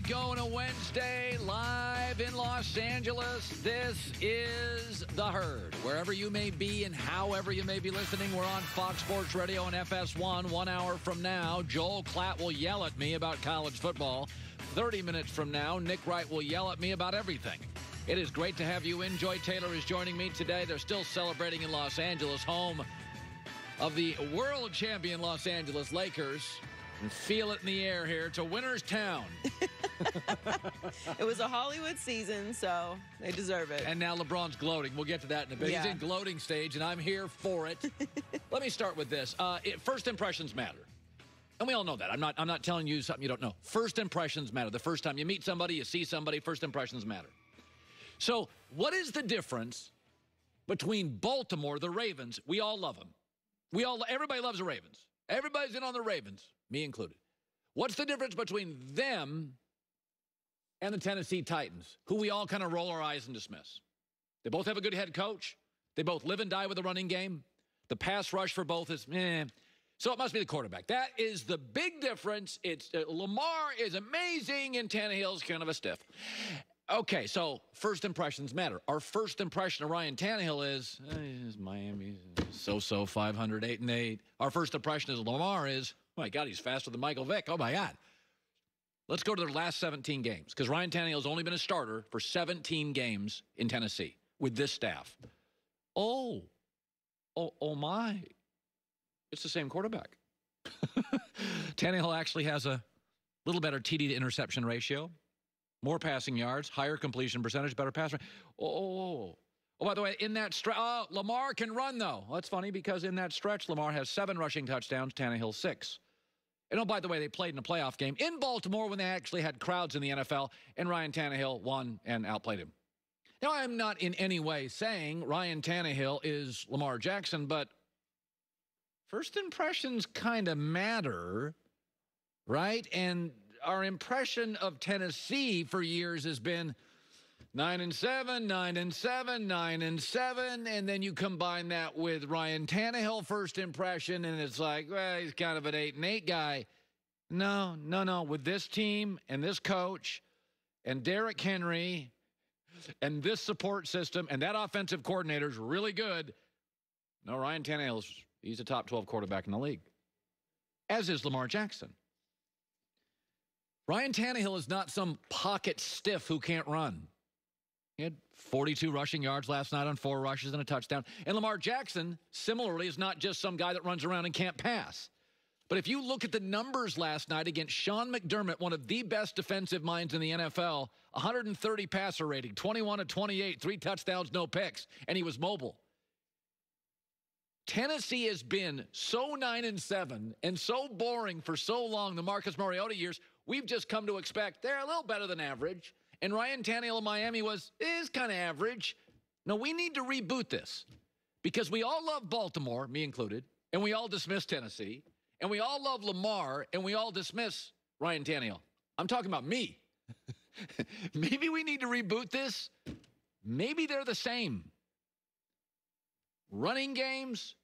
we go on a Wednesday, live in Los Angeles. This is The Herd. Wherever you may be and however you may be listening, we're on Fox Sports Radio and FS1. 1 hour from now, Joel Klatt will yell at me about college football. 30 minutes from now, Nick Wright will yell at me about everything. It is great to have you in. Joy Taylor is joining me today. They're still celebrating in Los Angeles, home of the world champion Los Angeles Lakers. And feel it in the air here. It's a winner's town. It was a Hollywood season, so they deserve it. And now LeBron's gloating. We'll get to that in a bit. Yeah. He's in gloating stage, and I'm here for it. Let me start with this. First impressions matter. And we all know that. I'm not telling you something you don't know. First impressions matter. The first time you meet somebody, you see somebody, first impressions matter. So what is the difference between Baltimore, the Ravens? We all love them. Everybody loves the Ravens. Everybody's in on the Ravens, me included. What's the difference between them and the Tennessee Titans, who we all kind of roll our eyes and dismiss? They both have a good head coach. They both live and die with the running game. The pass rush for both is meh. So it must be the quarterback. That is the big difference. It's Lamar is amazing, and Tannehill's kind of a stiff. Okay, so first impressions matter. Our first impression of Ryan Tannehill is Miami, so-so, 500, 8-8. Our first impression of Lamar is, oh, my God, he's faster than Michael Vick. Oh, my God. Let's go to their last 17 games, because Ryan Tannehill's only been a starter for 17 games in Tennessee with this staff. Oh, my. It's the same quarterback. Tannehill actually has a little better TD to interception ratio. More passing yards, higher completion percentage, better pass rate. Oh, by the way, in that stretch, Lamar can run, though. Well, that's funny because in that stretch, Lamar has 7 rushing touchdowns, Tannehill 6. And oh, by the way, they played in a playoff game in Baltimore when they actually had crowds in the NFL, and Ryan Tannehill won and outplayed him. Now, I'm not in any way saying Ryan Tannehill is Lamar Jackson, but first impressions kind of matter, right? And our impression of Tennessee for years has been 9-7, 9-7, 9-7, and then you combine that with Ryan Tannehill first impression, and it's like, well, he's kind of an 8-8 guy. No. With this team and this coach and Derrick Henry and this support system and that offensive coordinator is really good. No, Ryan Tannehill, he's a top 12 quarterback in the league, as is Lamar Jackson. Ryan Tannehill is not some pocket stiff who can't run. He had 42 rushing yards last night on 4 rushes and a touchdown. And Lamar Jackson, similarly, is not just some guy that runs around and can't pass. But if you look at the numbers last night against Sean McDermott, one of the best defensive minds in the NFL, 130 passer rating, 21 of 28, 3 touchdowns, no picks, and he was mobile. Tennessee has been so 9-7 and so boring for so long, the Marcus Mariota years, we've just come to expect they're a little better than average. And Ryan Tannehill in Miami is kind of average. No, we need to reboot this because we all love Baltimore, me included, and we all dismiss Tennessee, and we all love Lamar, and we all dismiss Ryan Tannehill. I'm talking about me. Maybe we need to reboot this. Maybe they're the same. Running games,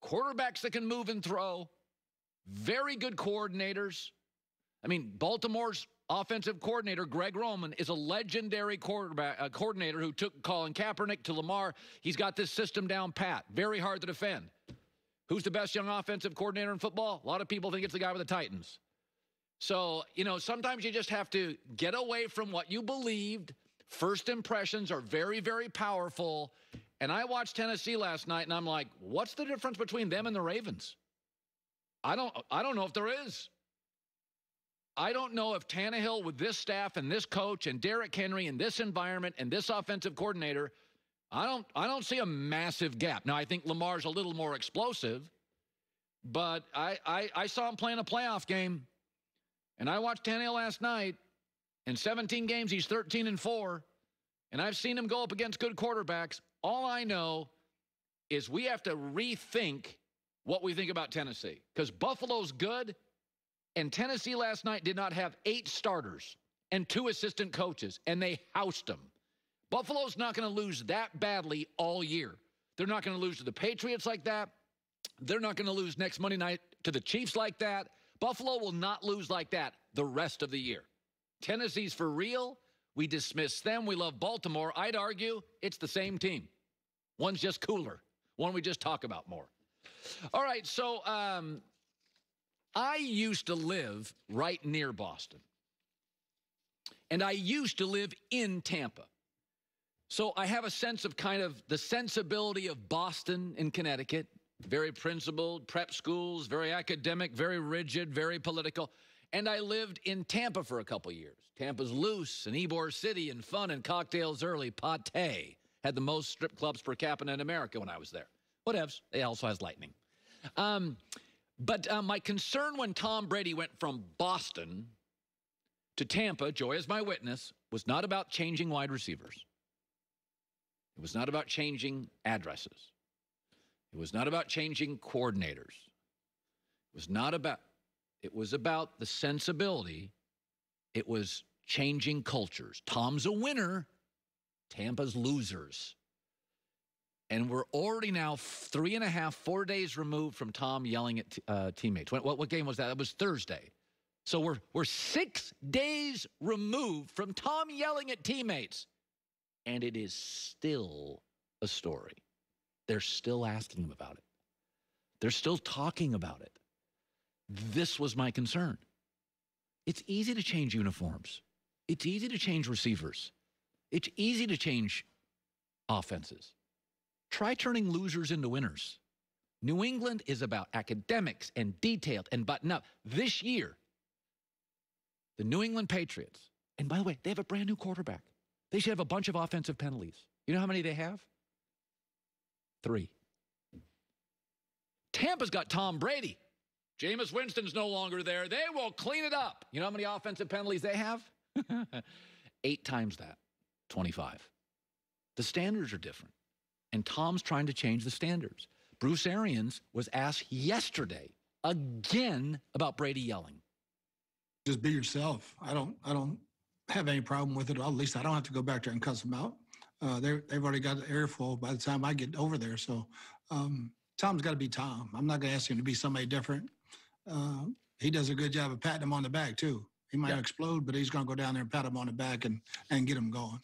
quarterbacks that can move and throw, very good coordinators. I mean, Baltimore's offensive coordinator, Greg Roman, is a legendary coordinator who took Colin Kaepernick to Lamar. He's got this system down pat. Very hard to defend. Who's the best young offensive coordinator in football? A lot of people think it's the guy with the Titans. So, sometimes you just have to get away from what you believed. First impressions are very, very powerful. And I watched Tennessee last night, and I'm like, what's the difference between them and the Ravens? I don't know if there is. I don't know if Tannehill with this staff and this coach and Derrick Henry and this environment and this offensive coordinator, I don't see a massive gap. Now, I think Lamar's a little more explosive, but I saw him playing a playoff game, and I watched Tannehill last night. In 17 games, he's 13-4, and I've seen him go up against good quarterbacks. All I know is we have to rethink what we think about Tennessee because Buffalo's good. And Tennessee last night did not have 8 starters and 2 assistant coaches, and they housed them. Buffalo's not going to lose that badly all year. They're not going to lose to the Patriots like that. They're not going to lose next Monday night to the Chiefs like that. Buffalo will not lose like that the rest of the year. Tennessee's for real. We dismiss them. We love Baltimore. I'd argue it's the same team. One's just cooler. One we just talk about more. All right, so I used to live right near Boston. And I used to live in Tampa. So I have a sense of kind of the sensibility of Boston and Connecticut. Very principled, prep schools, very academic, very rigid, very political. And I lived in Tampa for a couple years. Tampa's loose and Ybor City and fun and cocktails early. Pate had the most strip clubs per capita in America when I was there. Whatevs. It also has lightning. But my concern when Tom Brady went from Boston to Tampa, Joy is my witness, was not about changing wide receivers. It was not about changing addresses. It was not about changing coordinators. It was about the sensibility. It was changing cultures. Tom's a winner. Tampa's losers. And we're already now 3.5, 4 days removed from Tom yelling at teammates. What game was that? That was Thursday. So we're 6 days removed from Tom yelling at teammates. And it is still a story. They're still asking him about it. They're still talking about it. This was my concern. It's easy to change uniforms. It's easy to change receivers. It's easy to change offenses. Try turning losers into winners. New England is about academics and detailed and button up. This year, the New England Patriots, and by the way, they have a brand new quarterback. They should have a bunch of offensive penalties. You know how many they have? 3. Tampa's got Tom Brady. Jameis Winston's no longer there. They will clean it up. You know how many offensive penalties they have? 8 times that, 25. The standards are different. And Tom's trying to change the standards. Bruce Arians was asked yesterday again about Brady yelling. Just be yourself. I don't have any problem with it. At least I don't have to go back there and cuss them out. They've already got the air full by the time I get over there. So Tom's got to be Tom. I'm not going to ask him to be somebody different. He does a good job of patting him on the back, too. He might explode, but he's going to go down there and pat him on the back and get him going.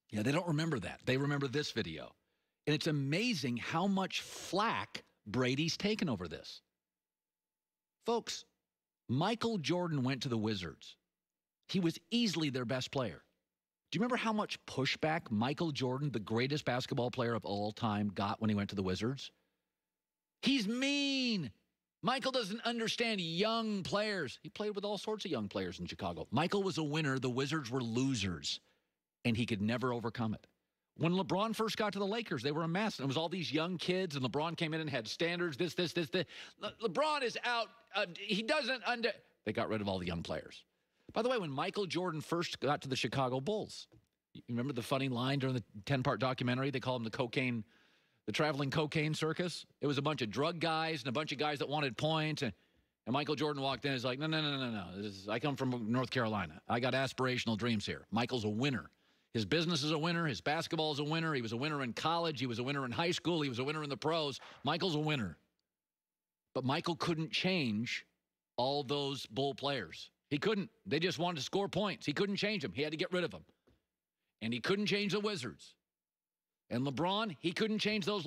Yeah, they don't remember that. They remember this video. And it's amazing how much flack Brady's taken over this. Folks, Michael Jordan went to the Wizards. He was easily their best player. Do you remember how much pushback Michael Jordan, the greatest basketball player of all time, got when he went to the Wizards? He's mean. Michael doesn't understand young players. He played with all sorts of young players in Chicago. Michael was a winner. The Wizards were losers, and he could never overcome it. When LeBron first got to the Lakers, they were a mess. And it was all these young kids, and LeBron came in and had standards, this. LeBron is out. He doesn't They got rid of all the young players. By the way, when Michael Jordan first got to the Chicago Bulls, you remember the funny line during the 10-part documentary? They call him the traveling cocaine circus. It was a bunch of drug guys and a bunch of guys that wanted points. And Michael Jordan walked in and was like, no. I come from North Carolina. I got aspirational dreams here. Michael's a winner. His business is a winner. His basketball is a winner. He was a winner in college. He was a winner in high school. He was a winner in the pros. Michael's a winner. But Michael couldn't change all those Bull players. He couldn't. They just wanted to score points. He couldn't change them. He had to get rid of them. And he couldn't change the Wizards. And LeBron, he couldn't change those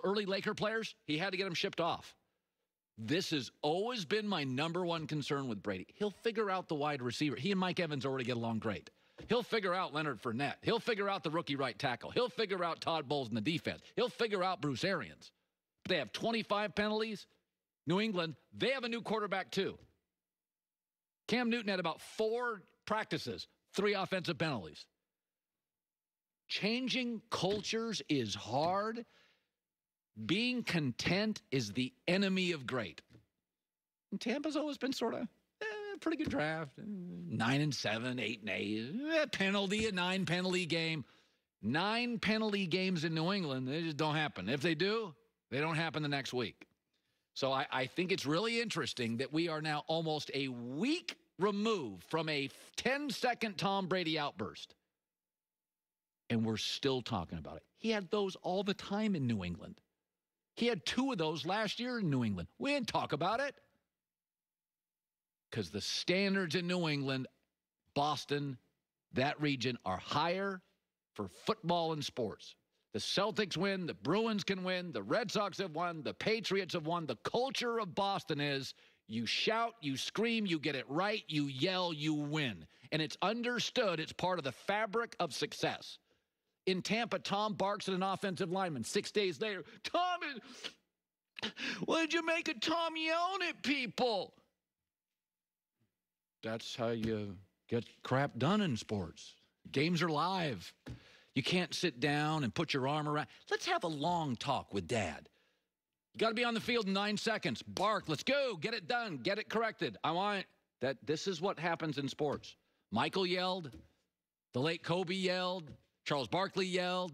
early Laker players. He had to get them shipped off. This has always been my number one concern with Brady. He'll figure out the wide receiver. He and Mike Evans already get along great. He'll figure out Leonard Fournette. He'll figure out the rookie right tackle. He'll figure out Todd Bowles in the defense. He'll figure out Bruce Arians. They have 25 penalties. New England, they have a new quarterback too. Cam Newton had about 4 practices, 3 offensive penalties. Changing cultures is hard. Being content is the enemy of great. And Tampa's always been sort of pretty good draft. 9-7, 8-8. Penalty, a 9-penalty game. 9 penalty games in New England, they just don't happen. If they do, they don't happen the next week. So I think it's really interesting that we are now almost a week removed from a 10-second Tom Brady outburst. And we're still talking about it. He had those all the time in New England. He had 2 of those last year in New England. We didn't talk about it. Because the standards in New England, Boston, that region are higher for football and sports. The Celtics win, the Bruins can win, the Red Sox have won, the Patriots have won. The culture of Boston is you shout, you scream, you get it right, you yell, you win. And it's understood, it's part of the fabric of success. In Tampa, Tom barks at an offensive lineman. 6 days later, Tom, what did you make of Tom yelling at people? That's how you get crap done in sports. Games are live. You can't sit down and put your arm around. Let's have a long talk with Dad. You got to be on the field in 9 seconds. Bark. Let's go. Get it done. Get it corrected. I want that. This is what happens in sports. Michael yelled. The late Kobe yelled. Charles Barkley yelled.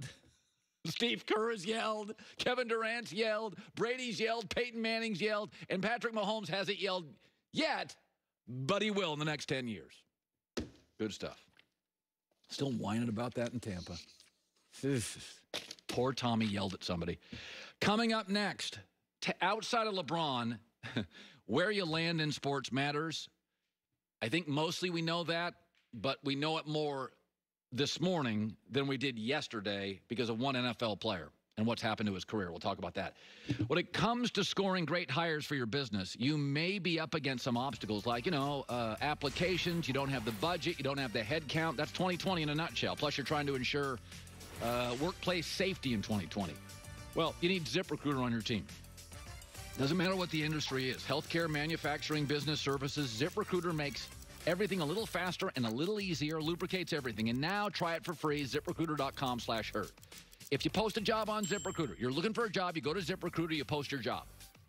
Steve Kerr has yelled. Kevin Durant's yelled. Brady's yelled. Peyton Manning's yelled. And Patrick Mahomes hasn't yelled yet, but he will in the next 10 years. Good stuff. Still whining about that in Tampa. Poor Tommy yelled at somebody. Coming up next, outside of LeBron, where you land in sports matters. I think mostly we know that, but we know it more this morning than we did yesterday because of one NFL player and what's happened to his career. We'll talk about that. When it comes to scoring great hires for your business, you may be up against some obstacles like, applications. You don't have the budget. You don't have the head count. That's 2020 in a nutshell. Plus, you're trying to ensure workplace safety in 2020. Well, you need ZipRecruiter on your team. Doesn't matter what the industry is. Healthcare, manufacturing, business services. ZipRecruiter makes everything a little faster and a little easier, lubricates everything. And now try it for free, ZipRecruiter.com/hurt. If you post a job on ZipRecruiter, you're looking for a job, you go to ZipRecruiter, you post your job.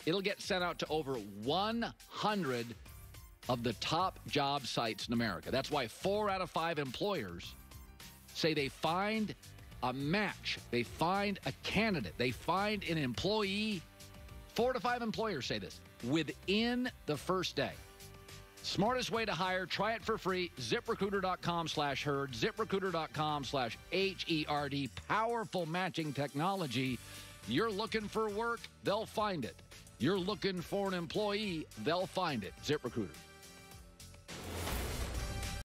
It'll get sent out to over 100 of the top job sites in America. That's why 4 out of 5 employers say they find a match. They find a candidate. They find an employee. 4 to 5 employers say this within the first day. Smartest way to hire. Try it for free. ZipRecruiter.com/herd. ZipRecruiter.com/HERD. Powerful matching technology. You're looking for work, they'll find it. You're looking for an employee, they'll find it. ZipRecruiter.